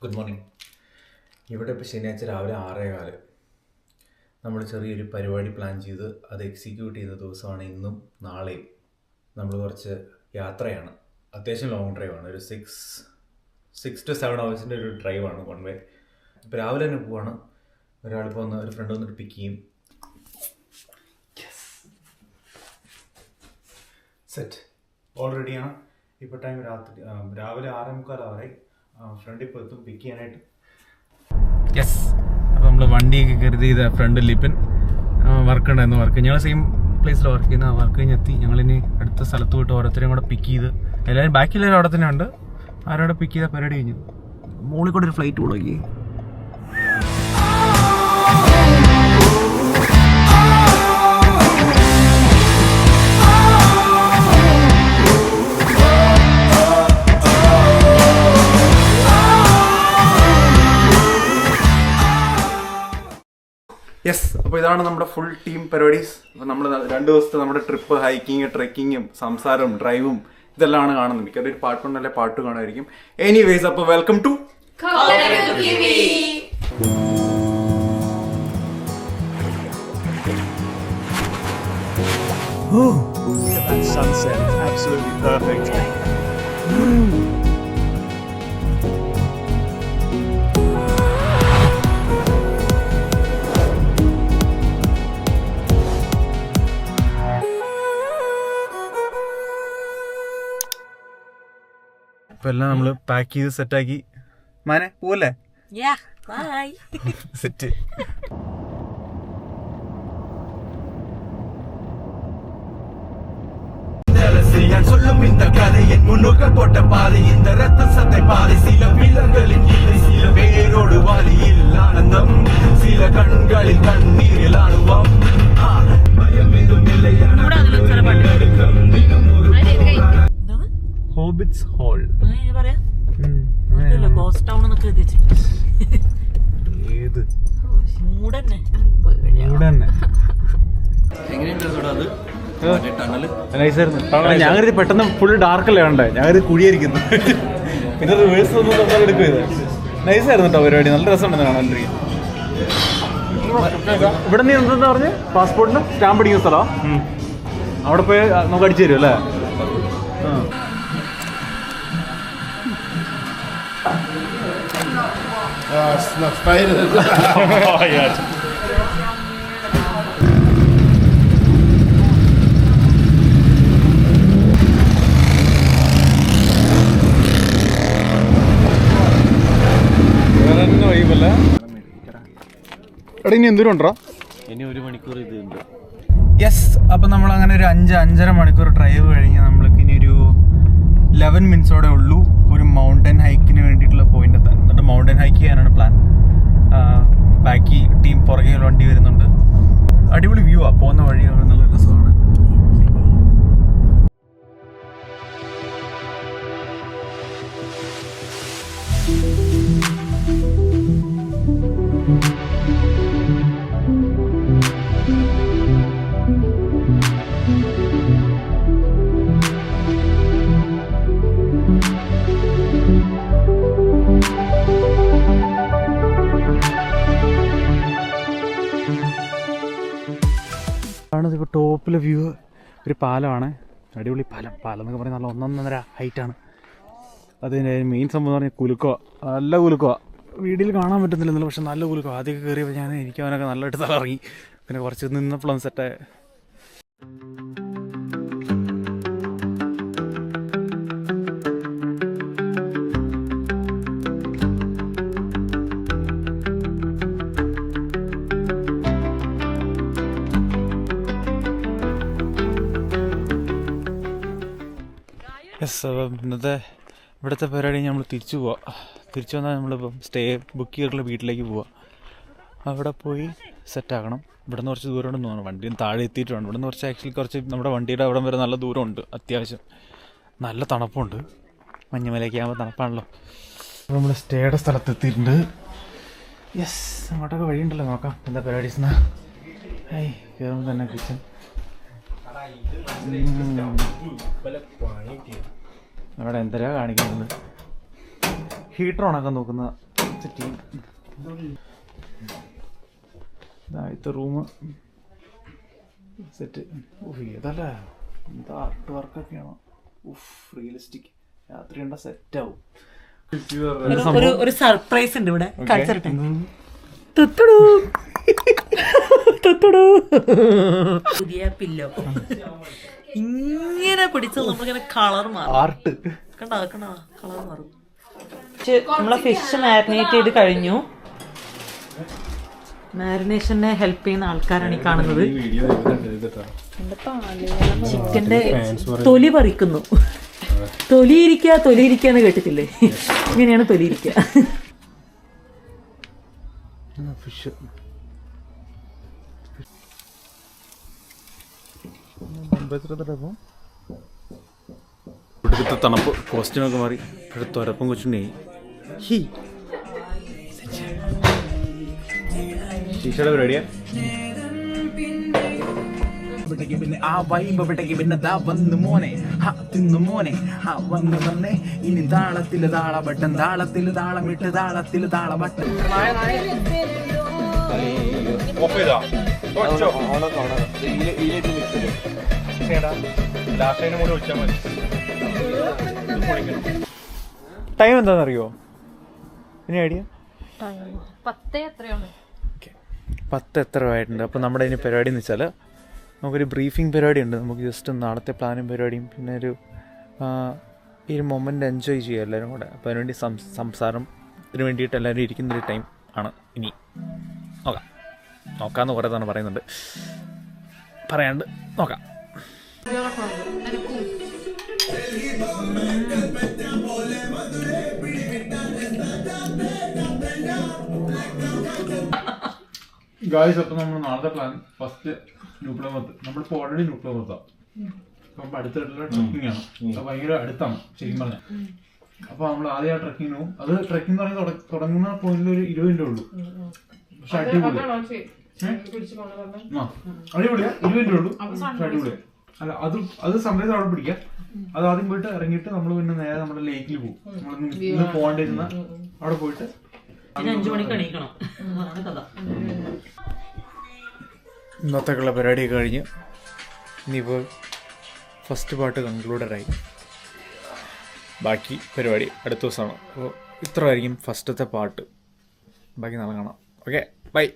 Good morning. ഇവിടെ ഇപ്പോൾ ശനിയാഴ്ച രാവിലെ 6:15. നമ്മൾ ചെറിയൊരു പരിപാടി പ്ലാൻ ചെയ്ത് അത് എക്സിക്യൂട്ട് ചെയ്യുന്ന ദിവസമാണ് ഇന്നും നാളെയും. നമ്മൾ കുറച്ച് യാത്രയാണ്, അത്യാവശ്യം ലോങ് ഡ്രൈവാണ്. ഒരു 6 to 7 hours ഒരു ഡ്രൈവാണ് വൺ വേ. ഇപ്പോൾ രാവിലെ തന്നെ പോവാണ്. ഒരാളിപ്പോൾ ഒരു ഫ്രണ്ട് വന്നിട്ട് പിക്ക് ചെയ്യും. സെറ്റ് ഓൾ റെഡിയാണ്. ഇപ്പോൾ ടൈം രാവിലെ 6:45 ഫ്രണ്ട് ഇപ്പോൾ എത്തും പിക്ക് ചെയ്യാനായിട്ട്. യെസ്, അപ്പോൾ നമ്മൾ വണ്ടിയൊക്കെ കരുതി ചെയ്ത ഫ്രണ്ട് ലിപ്പിൻ വർക്ക് ഉണ്ടായിരുന്നു. ഞങ്ങൾ സെയിം പ്ലേസിൽ വർക്ക് ചെയ്യുന്ന വർക്ക് കഴിഞ്ഞെത്തി. ഞങ്ങളിനി അടുത്ത സ്ഥലത്ത് പോയിട്ട് ഓരോരുത്തരെയും കൂടെ പിക്ക് ചെയ്ത് എല്ലാവരും ബാക്കിയുള്ളവരും അവിടെ തന്നെ ഉണ്ട്. ആരോടെ പിക്ക് ചെയ്ത പരിപാടി കഴിഞ്ഞു. മുകളിൽ കൂടെ ഒരു ഫ്ലൈറ്റ് കൊടുക്കി. യെസ്, അപ്പോൾ ഇതാണ് നമ്മുടെ ഫുൾ ടീം പരിപാടീസ്. അപ്പോൾ നമ്മൾ 2 ദിവസത്തെ നമ്മുടെ ട്രിപ്പ്, ഹൈക്കിങ്, ട്രെക്കിങ്ങും സംസാരവും ഡ്രൈവും ഇതെല്ലാമാണ് കാണുന്നത്. മിക്കവാറും ഒരു പാട്ട് കൊണ്ടല്ലേ പാട്ട് കാണുമായിരിക്കും. എനിവേസ്, അപ്പോൾ welcome to That sunset is absolutely perfect. ഇപ്പോൾ എല്ലാം നമ്മൾ പാക്ക് ചെയ്ത് സെറ്റാക്കി. മാനെ പോവല്ലേ? സെറ്റ്. நான் சொல்லும் இந்த கதையின் முன்னுக்கள் போட்ட பாதை, இந்த ரத்த சட்டை பாதை, சில வீரர்களின் இல்லை, சில வேரோடு வாலியில் ஆனந்தம், சில கண்களில் கண்ணீரில் ஆணுவம், பயம் எதுவும் இல்லை. ഹോബിറ്റ്സ് ഹോൾ. ഏത് മൂടന്നെ ഞാൻ കരുതി പെട്ടെന്ന് ഫുൾ ഡാർക്കല്ലേ കണ്ടേ. ഞാൻ കരുതി കുഴിയായിരിക്കുന്നു. പിന്നെ റിവേഴ്സ് ഒന്നും നമ്മൾ എടുക്കുക. നൈസായിരുന്നു കേട്ടോ പരിപാടി. നല്ല രസമുണ്ടെന്ന് കാണാണ്ടിരിക്കും. ഇവിടെ നീ എന്താ പറഞ്ഞ് പാസ്പോർട്ടിന് സ്റ്റാമ്പ് അടിക്കുന്ന സ്ഥലമാണ്. അവിടെ പോയി നമുക്ക് അടിച്ചു തരും അല്ലേ? എടാ ഇനി എന്തോരം ഉണ്ടോ? ഇനി 1 മണിക്കൂർ ഇത് ഉണ്ട്. യെസ്, അപ്പം നമ്മൾ അങ്ങനെ ഒരു 5-5.5 മണിക്കൂർ ഡ്രൈവ് കഴിഞ്ഞ് നമ്മൾക്ക് ഇനി ഒരു 11 മിനിറ്റ്സോടെ ഉള്ളൂ ഒരു മൗണ്ടൻ ഹൈക്കിന് വേണ്ടിയിട്ടുള്ള പോയിന്റ് എത്താൻ. എന്നിട്ട് മൗണ്ടൻ ഹൈക്ക് ചെയ്യാനാണ് പ്ലാൻ. ബാക്കി ടീം പുറകെ വണ്ടി വരുന്നുണ്ട്. അടിപൊളി വ്യൂ ആ പോകുന്ന വഴി, നല്ല രസമാണ്. ഇപ്പോൾ ടോപ്പിലെ വ്യൂ ഒരു പാലമാണ്. അടിപൊളി പാലം എന്നൊക്കെ പറഞ്ഞാൽ നല്ല 1.5 ഹൈറ്റാണ്. അതിൻ്റെ മെയിൻ സംഭവം എന്ന് പറഞ്ഞാൽ കുലുക്കോ, നല്ല കുലുക്കോ. വീഡിയോയിൽ കാണാൻ പറ്റുന്നില്ലെന്നല്ലോ, പക്ഷെ നല്ല കുലുക്കോ. ആദ്യമൊക്കെ കയറിയപ്പോൾ എനിക്ക് അവനൊക്കെ നല്ലതായിട്ട് തലറങ്ങി. പിന്നെ കുറച്ച് നിന്നപ്പോഴും സെറ്റായി. യെസ്, അപ്പം ഇന്നത്തെ ഇവിടുത്തെ പരിപാടി നമ്മൾ തിരിച്ചു വന്നാൽ നമ്മളിപ്പം സ്റ്റേ ബുക്ക് ചെയ്തിട്ടുള്ള വീട്ടിലേക്ക് പോവുക. അവിടെ പോയി സെറ്റാക്കണം. ഇവിടെ നിന്ന് കുറച്ച് ദൂരം ഉണ്ടെന്ന് തോന്നുന്നു. വണ്ടിയും താഴെ എത്തിയിട്ടുണ്ട്. ഇവിടെ നിന്ന് കുറച്ച് നമ്മുടെ വണ്ടിയുടെ അവിടെ വരെ നല്ല ദൂരമുണ്ട്. അത്യാവശ്യം നല്ല തണുപ്പുണ്ട്. മഞ്ഞുമലയൊക്കെ ആകുമ്പോൾ തണുപ്പാണല്ലോ. അപ്പോൾ നമ്മൾ സ്റ്റേയുടെ സ്ഥലത്ത് എത്തിയിട്ടുണ്ട്. യെസ്, അങ്ങോട്ടൊക്കെ വഴിയുണ്ടല്ലോ, നോക്കാം എന്താ പരിപാടീസ്. കയറുമ്പോൾ തന്നെ കിച്ചൺ. അവിടെ എന്തരാ കാണിക്കുന്നത്? ഹീറ്റർ ഓണാക്കാൻ നോക്കുന്ന സെറ്റ് ചെയ്യും. ഇതാദ്യത്തെ റൂം സെറ്റ്. ഏതല്ല എന്താ ആർട്ട് വർക്കൊക്കെയാണോ? റിയലിസ്റ്റിക്. രാത്രി കണ്ട സെറ്റാവും. ഒരു സർപ്രൈസ് ഉണ്ട് ഇവിടെ. പുതിയ പില്ലോ ഇങ്ങനെ പിടിച്ചത് നമ്മളിങ്ങനെ കളർ മാറും. ആർട്ട് കണ്ടോ കളർ മാറും. നമ്മളെ ഫിഷ് മാരിനേറ്റ് ചെയ്ത് കഴിഞ്ഞു. മാരിനേഷനെ ഹെൽപ്പ് ചെയ്യുന്ന ആൾക്കാരാണ് ഈ കാണുന്നത്. ചിക്കന്റെ തൊലി പറിക്കുന്നു. തൊലിയിരിക്കാന്ന് കേട്ടിട്ടില്ലേ? ഇങ്ങനെയാണ് തൊലിയിരിക്കുക. ഫിഷ് ഇവിടുത്തെ തണുപ്പ് കോസ്റ്റ്യൂമൊക്കെ മാറി. ഇവിടുത്തെ ഒരപ്പം കൊച്ചുണ്ടായി. ശീശയുടെ പരിപാടിയാ. പിന്നെ ആ വൈബിട്ടേക്ക് പിന്നെ ദാ വന്നു മോനെ തിന്നു മോനെ വന്നു വന്നേ ഇനി താളത്തില് താളബട്ടൻ താളത്തില് താളമിട്ട് താളത്തില് താളബട്ടൻ. ടൈം എന്താണെന്നറിയോ? ഇനി ഐഡിയ 10 എത്ര ആയിട്ടുണ്ട്. അപ്പോൾ നമ്മുടെ ഇനി പരിപാടി എന്ന് വെച്ചാൽ നമുക്കൊരു ബ്രീഫിംഗ് പരിപാടി ഉണ്ട്. നമുക്ക് ജസ്റ്റ് നാളത്തെ പ്ലാനും പരിപാടിയും പിന്നെ ഈ ഒരു മൊമെൻ്റ് എൻജോയ് ചെയ്യുക എല്ലാവരും കൂടെ. അപ്പോൾ അതിനുവേണ്ടി സംസാരത്തിന് വേണ്ടിയിട്ട് എല്ലാവരും ഇരിക്കുന്നൊരു ടൈം ആണ് ഇനി. നോക്കാമെന്ന് കുറേ തവണ പറയുന്നുണ്ട്, പറയാണ്ട് നോക്കാം. ഗായ്സ്, അപ്പം നമ്മൾ നാളത്തെ പ്ലാൻ ഫസ്റ്റ് ന്യൂക്ലിയമത്ത്. നമ്മളിപ്പോൾ ഓൾറെഡി ന്യൂക്ലിയമത്താണ്. അപ്പം അടുത്തുള്ള ട്രക്കിംഗ് ആണ്. അപ്പം ഭയങ്കര അടുത്താണ് ശരിക്കും പറഞ്ഞാൽ. അപ്പോൾ നമ്മൾ ആദ്യം ആ ട്രക്കിങ്ങിന് പോകും. അത് ട്രക്കിംഗ് എന്ന് പറയുന്നത് തുടങ്ങുന്ന പോയിന്റിൽ ഒരു 20 മിനിറ്റേ ഉള്ളൂ. പക്ഷെ അടിപൊളിയാ. 20 മിനിറ്റേ ഉള്ളൂ. പക്ഷെ അടിപൊളിയാ. അല്ല അത് സമയത്ത് അവിടെ പിടിക്കാം. അത് ആദ്യം പോയിട്ട് ഇറങ്ങിയിട്ട് നമ്മൾ പിന്നെ നേരെ നമ്മുടെ ലേക്കിൽ പോകും. നമ്മൾ ഇന്ന് പോകേണ്ടിരുന്ന അവിടെ പോയിട്ട് 5 മണിക്ക് എണീക്കണം. ഇന്നത്തേക്കുള്ള പരിപാടിയൊക്കെ കഴിഞ്ഞ് ഇനിയിപ്പോൾ ഫസ്റ്റ് പാർട്ട് കൺക്ലൂഡഡായി. ബാക്കി പരിപാടി അടുത്ത ദിവസമാണ്. അപ്പോൾ ഇത്ര ആയിരിക്കും ഫസ്റ്റത്തെ പാർട്ട്. ബാക്കി നാളെ കാണാം. Okay, by.